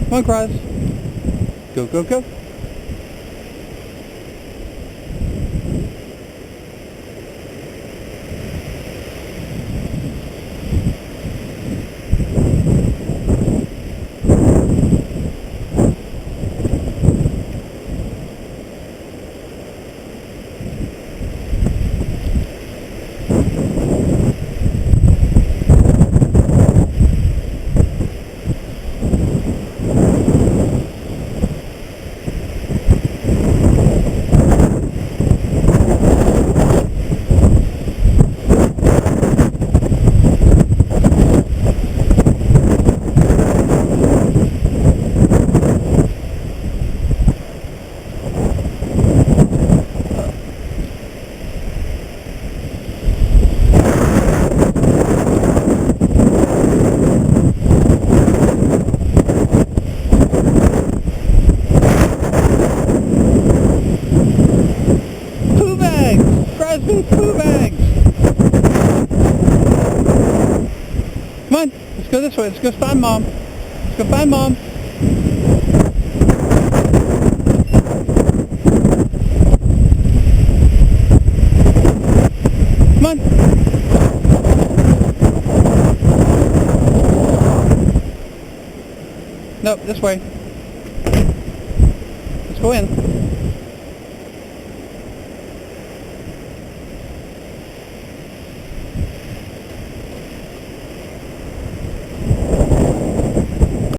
Come on, Cross. Go, go, go. Crosby, poo bags! Come on, let's go this way. Let's go find Mom. Let's go find Mom. Come on. Nope, this way. Let's go in.